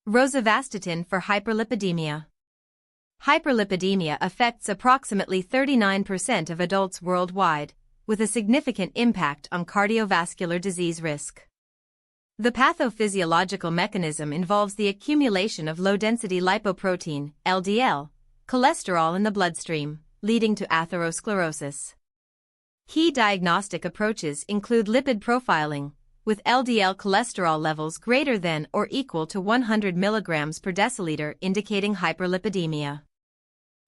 Rosuvastatin for hyperlipidemia. Hyperlipidemia affects approximately 39% of adults worldwide, with a significant impact on cardiovascular disease risk. The pathophysiological mechanism involves the accumulation of low-density lipoprotein, LDL, cholesterol in the bloodstream, leading to atherosclerosis. Key diagnostic approaches include lipid profiling, with LDL cholesterol levels greater than or equal to 100 mg per deciliter indicating hyperlipidemia.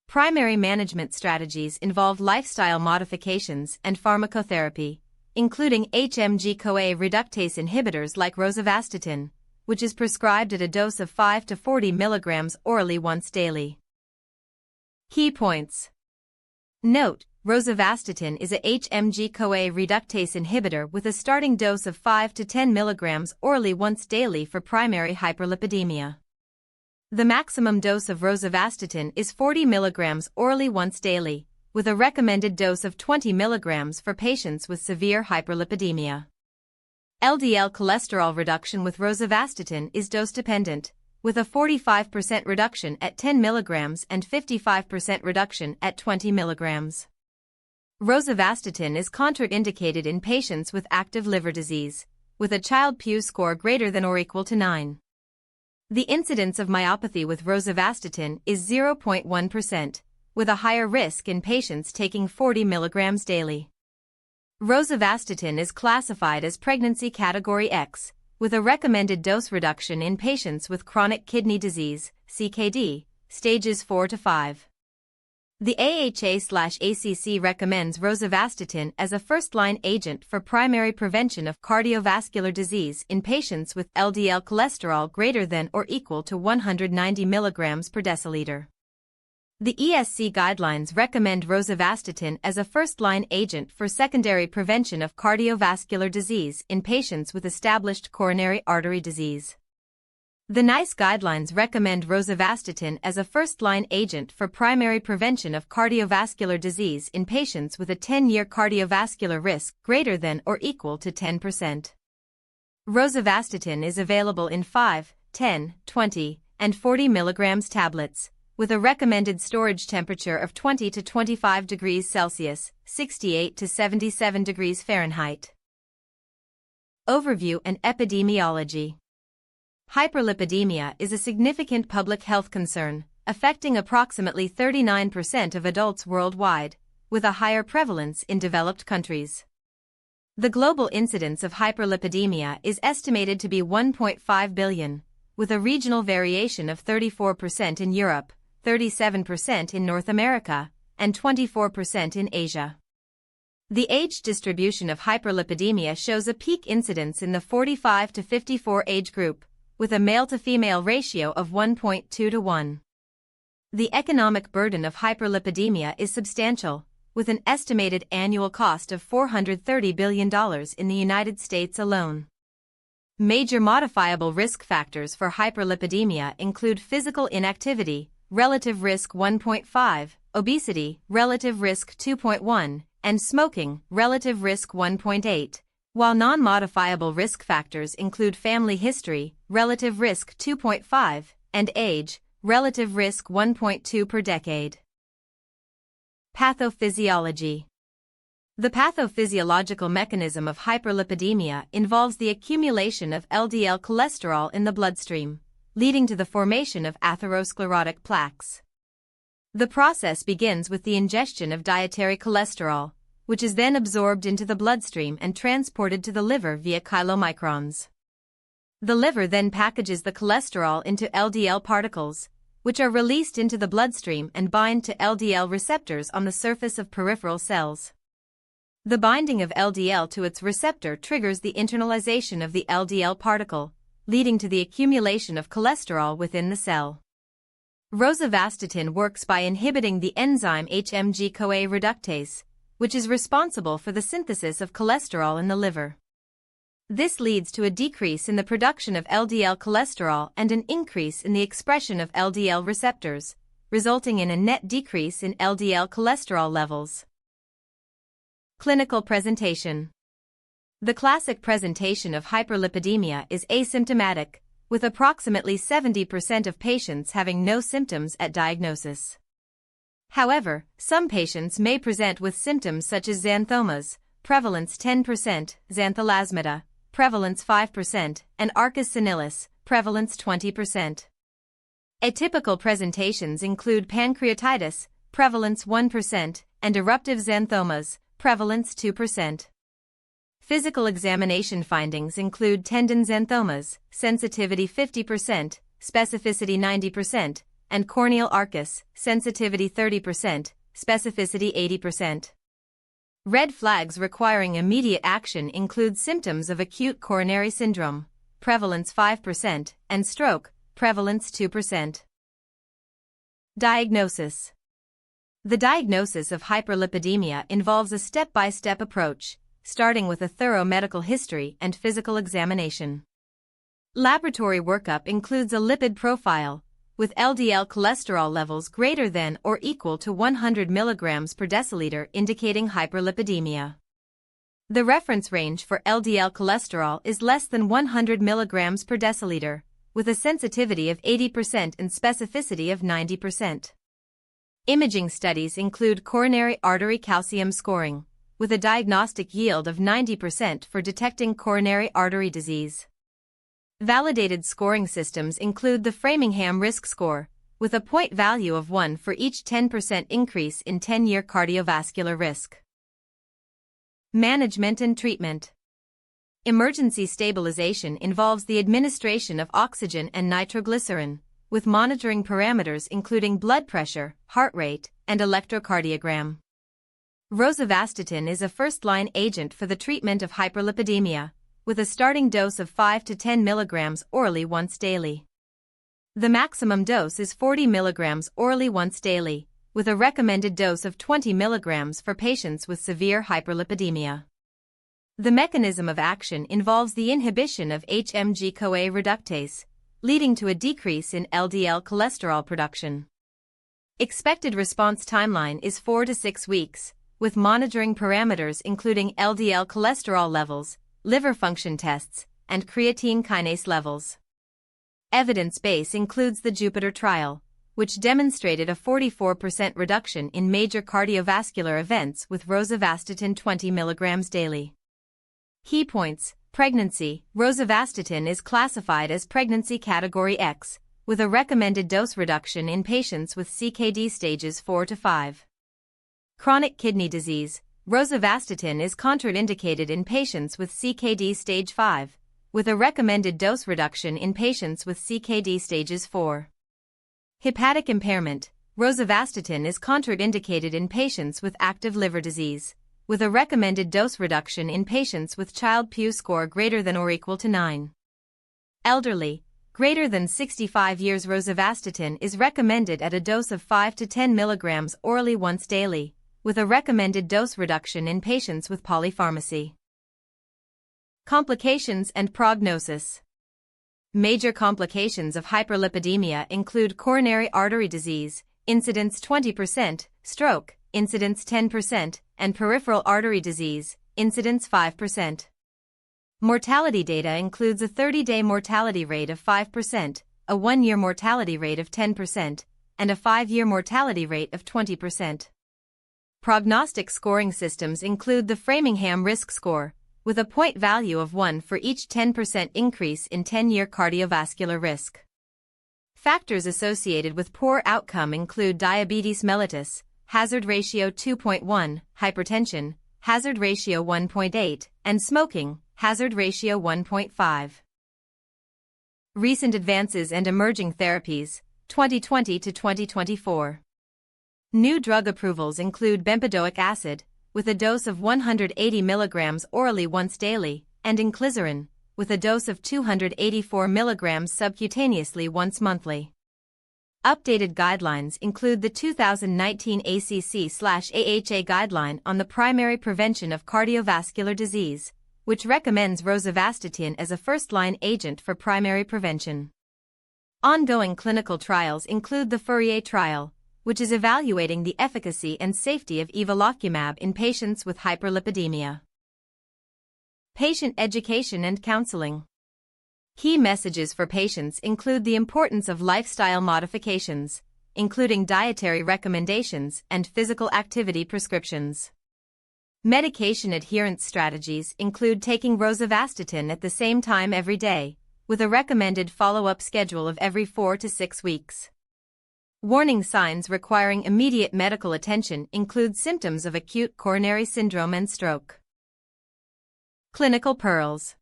Primary management strategies involve lifestyle modifications and pharmacotherapy, including HMG-CoA reductase inhibitors like rosuvastatin, which is prescribed at a dose of 5 to 40 mg orally once daily. Key points. Note: rosuvastatin is a HMG-CoA reductase inhibitor with a starting dose of 5 to 10 mg orally once daily for primary hyperlipidemia. The maximum dose of rosuvastatin is 40 mg orally once daily, with a recommended dose of 20 mg for patients with severe hyperlipidemia. LDL cholesterol reduction with rosuvastatin is dose-dependent, with a 45% reduction at 10 mg and 55% reduction at 20 mg. Rosuvastatin is contraindicated in patients with active liver disease, with a Child-Pugh score greater than or equal to 9. The incidence of myopathy with rosuvastatin is 0.1%, with a higher risk in patients taking 40 mg daily. Rosuvastatin is classified as pregnancy category X, with a recommended dose reduction in patients with chronic kidney disease, CKD, stages 4 to 5. The AHA/ACC recommends rosuvastatin as a first-line agent for primary prevention of cardiovascular disease in patients with LDL cholesterol greater than or equal to 190 mg per deciliter. The ESC guidelines recommend rosuvastatin as a first-line agent for secondary prevention of cardiovascular disease in patients with established coronary artery disease. The NICE guidelines recommend rosuvastatin as a first-line agent for primary prevention of cardiovascular disease in patients with a 10-year cardiovascular risk greater than or equal to 10%. Rosuvastatin is available in 5, 10, 20, and 40 mg tablets, with a recommended storage temperature of 20 to 25 degrees Celsius, 68 to 77 degrees Fahrenheit. Overview and epidemiology. Hyperlipidemia is a significant public health concern, affecting approximately 39% of adults worldwide, with a higher prevalence in developed countries. The global incidence of hyperlipidemia is estimated to be 1.5 billion, with a regional variation of 34% in Europe, 37% in North America, and 24% in Asia. The age distribution of hyperlipidemia shows a peak incidence in the 45 to 54 age group, with a male-to-female ratio of 1.2 to 1. The economic burden of hyperlipidemia is substantial, with an estimated annual cost of $430 billion in the United States alone. Major modifiable risk factors for hyperlipidemia include physical inactivity, relative risk 1.5, obesity, relative risk 2.1, and smoking, relative risk 1.8. While non-modifiable risk factors include family history, relative risk 2.5, and age, relative risk 1.2 per decade. Pathophysiology. The pathophysiological mechanism of hyperlipidemia involves the accumulation of LDL cholesterol in the bloodstream, leading to the formation of atherosclerotic plaques. The process begins with the ingestion of dietary cholesterol, which is then absorbed into the bloodstream and transported to the liver via chylomicrons. The liver then packages the cholesterol into LDL particles, which are released into the bloodstream and bind to LDL receptors on the surface of peripheral cells. The binding of LDL to its receptor triggers the internalization of the LDL particle, leading to the accumulation of cholesterol within the cell. Rosuvastatin works by inhibiting the enzyme HMG-CoA reductase, which is responsible for the synthesis of cholesterol in the liver. This leads to a decrease in the production of LDL cholesterol and an increase in the expression of LDL receptors, resulting in a net decrease in LDL cholesterol levels. Clinical presentation. The classic presentation of hyperlipidemia is asymptomatic, with approximately 70% of patients having no symptoms at diagnosis. However, some patients may present with symptoms such as xanthomas, prevalence 10%, xanthelasmata, prevalence 5%, and arcus senilis, prevalence 20%. Atypical presentations include pancreatitis, prevalence 1%, and eruptive xanthomas, prevalence 2%. Physical examination findings include tendon xanthomas, sensitivity 50%, specificity 90%, and corneal arcus, sensitivity 30%, specificity 80%. Red flags requiring immediate action include symptoms of acute coronary syndrome, prevalence 5%, and stroke, prevalence 2%. Diagnosis. The diagnosis of hyperlipidemia involves a step-by-step approach, starting with a thorough medical history and physical examination. Laboratory workup includes a lipid profile, with LDL cholesterol levels greater than or equal to 100 mg per deciliter indicating hyperlipidemia. The reference range for LDL cholesterol is less than 100 mg per deciliter, with a sensitivity of 80% and specificity of 90%. Imaging studies include coronary artery calcium scoring, with a diagnostic yield of 90% for detecting coronary artery disease. Validated scoring systems include the Framingham Risk Score, with a point value of 1 for each 10% increase in 10-year cardiovascular risk. Management and treatment. Emergency stabilization involves the administration of oxygen and nitroglycerin, with monitoring parameters including blood pressure, heart rate, and electrocardiogram. Rosuvastatin is a first-line agent for the treatment of hyperlipidemia, with a starting dose of 5 to 10 mg orally once daily. The maximum dose is 40 mg orally once daily, with a recommended dose of 20 mg for patients with severe hyperlipidemia. The mechanism of action involves the inhibition of HMG-CoA reductase, leading to a decrease in LDL cholesterol production. Expected response timeline is 4 to 6 weeks, with monitoring parameters including LDL cholesterol levels, liver function tests, and creatine kinase levels. Evidence base includes the Jupiter trial, which demonstrated a 44% reduction in major cardiovascular events with rosuvastatin 20 mg daily. Key points: pregnancy. Rosuvastatin is classified as pregnancy category X, with a recommended dose reduction in patients with CKD stages 4 to 5. Chronic kidney disease. Rosuvastatin is contraindicated in patients with CKD stage 5, with a recommended dose reduction in patients with CKD stages 4. Hepatic impairment. Rosuvastatin is contraindicated in patients with active liver disease, with a recommended dose reduction in patients with Child-Pugh score greater than or equal to 9. Elderly, greater than 65 years. Rosuvastatin is recommended at a dose of 5 to 10 mg orally once daily, with a recommended dose reduction in patients with polypharmacy. Complications and prognosis. Major complications of hyperlipidemia include coronary artery disease, incidence 20%, stroke, incidence 10%, and peripheral artery disease, incidence 5%. Mortality data includes a 30-day mortality rate of 5%, a 1-year mortality rate of 10%, and a 5-year mortality rate of 20%. Prognostic scoring systems include the Framingham Risk Score, with a point value of 1 for each 10% increase in 10-year cardiovascular risk. Factors associated with poor outcome include diabetes mellitus, hazard ratio 2.1, hypertension, hazard ratio 1.8, and smoking, hazard ratio 1.5. Recent advances and emerging therapies, 2020 to 2024. New drug approvals include bempedoic acid, with a dose of 180 mg orally once daily, and inclisiran, with a dose of 284 mg subcutaneously once monthly. Updated guidelines include the 2019 ACC/AHA guideline on the primary prevention of cardiovascular disease, which recommends rosuvastatin as a first-line agent for primary prevention. Ongoing clinical trials include the Fourier trial, which is evaluating the efficacy and safety of evolocumab in patients with hyperlipidemia. Patient education and counseling. Key messages for patients include the importance of lifestyle modifications, including dietary recommendations and physical activity prescriptions. Medication adherence strategies include taking rosuvastatin at the same time every day, with a recommended follow-up schedule of every 4 to 6 weeks. Warning signs requiring immediate medical attention include symptoms of acute coronary syndrome and stroke. Clinical pearls.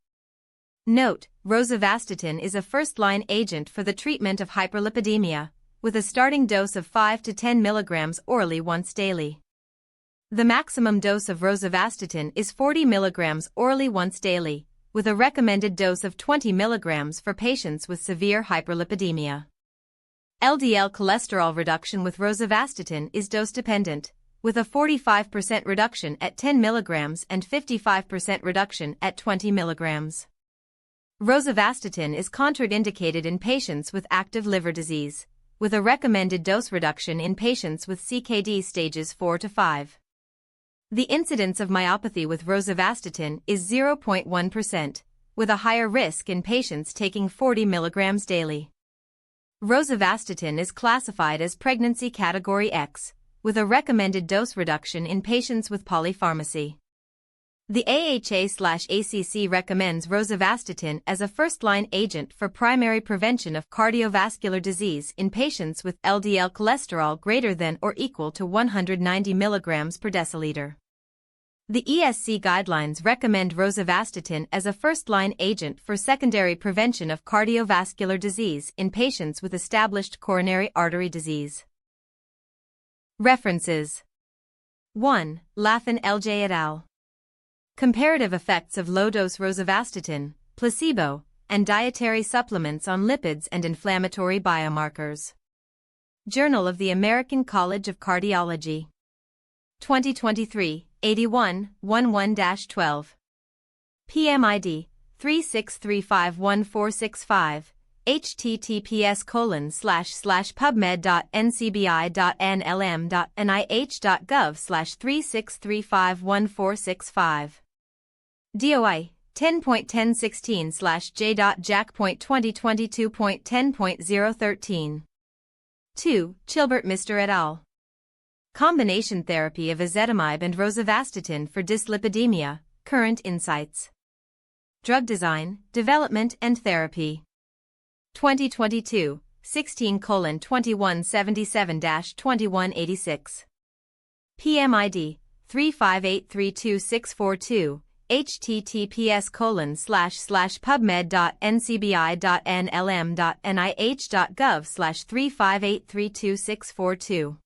Note: rosuvastatin is a first-line agent for the treatment of hyperlipidemia, with a starting dose of 5 to 10 mg orally once daily. The maximum dose of rosuvastatin is 40 mg orally once daily, with a recommended dose of 20 mg for patients with severe hyperlipidemia. LDL cholesterol reduction with rosuvastatin is dose-dependent, with a 45% reduction at 10 mg and 55% reduction at 20 mg. Rosuvastatin is contraindicated in patients with active liver disease, with a recommended dose reduction in patients with CKD stages 4 to 5. The incidence of myopathy with rosuvastatin is 0.1%, with a higher risk in patients taking 40 mg daily. Rosuvastatin is classified as pregnancy category X, with a recommended dose reduction in patients with polypharmacy. The AHA/ACC recommends rosuvastatin as a first-line agent for primary prevention of cardiovascular disease in patients with LDL cholesterol greater than or equal to 190 mg per deciliter. The ESC guidelines recommend rosuvastatin as a first-line agent for secondary prevention of cardiovascular disease in patients with established coronary artery disease. References: 1. Laffin L.J. et al. Comparative effects of low-dose rosuvastatin, placebo, and dietary supplements on lipids and inflammatory biomarkers. Journal of the American College of Cardiology. 2023, 81, 11-12. PMID, 36351465, https://pubmed.ncbi.nlm.nih.gov/36351465. DOI 10.1016/J.Jack.2022.10.013. 2. Chilbert Mr. et al. Combination therapy of ezetimibe and rosuvastatin for dyslipidemia, current insights. Drug design, development and therapy. 2022, 16:2177-2186. PMID 358326442, https://pubmed.ncbi.nlm.nih.gov/358326442.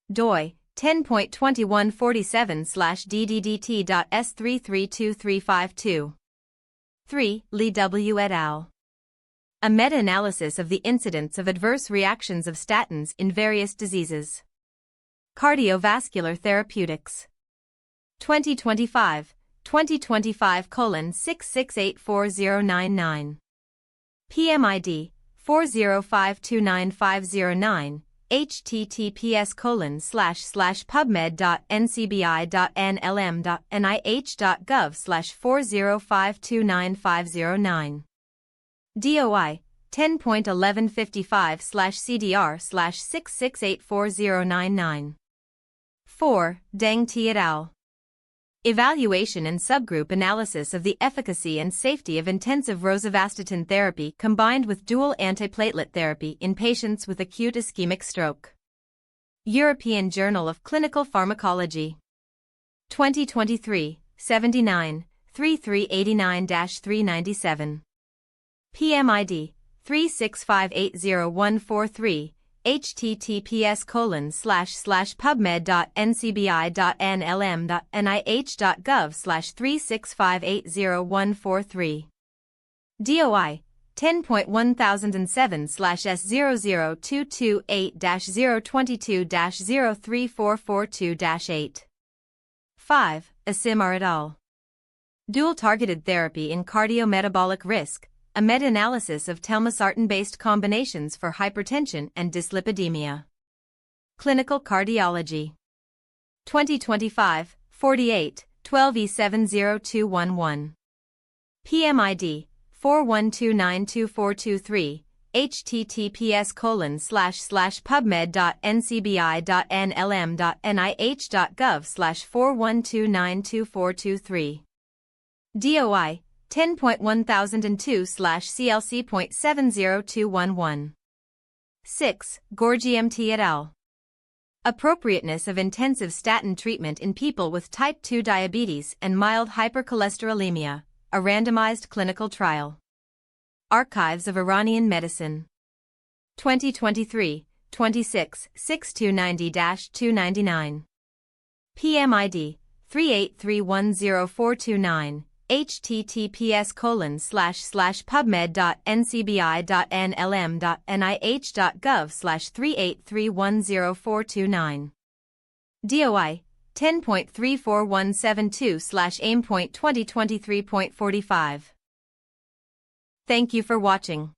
DOI 10.2147/DDDT.S332352. 3. Lee W. et al. A meta-analysis of the incidence of adverse reactions of statins in various diseases. Cardiovascular Therapeutics. 2025, 2025:66840099. PMID 405295009, https://pubmed.ncbi.nlm.nih.gov/405295009. DOI 10.1155/CDR/66840099. 4. Deng T. et al. Evaluation and subgroup analysis of the efficacy and safety of intensive rosuvastatin therapy combined with dual antiplatelet therapy in patients with acute ischemic stroke. European Journal of Clinical Pharmacology. 2023, 79, 3389-397. PMID 365804143, https://pubmed.ncbi.nlm.nih.gov/365804143. DOI 10.1007/S00228-022-03442-8. 5. Asimar et al. Dual Targeted Therapy in Cardiometabolic Risk, a meta-analysis of telmisartan-based combinations for hypertension and dyslipidemia. Clinical Cardiology. 2025, 48, 12E70211. PMID 4129243, https://pubmed.ncbi.nlm.nih.gov/4129243. DOI 10.1002/CLC.70211. 6. Gorgi-MT et al. Appropriateness of intensive statin treatment in people with type 2 diabetes and mild hypercholesterolemia, a randomized clinical trial. Archives of Iranian Medicine. 2023, 26, 6290-299. PMID 383104429. https://pubmed.ncbi.nlm.nih.gov/383104429. DOI 10.3417/AIM.2023.45. Thank you for watching.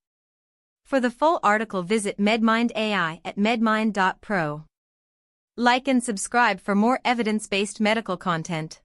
For the full article, visit MedMind AI at medmind.pro. Like and subscribe for more evidence-based medical content.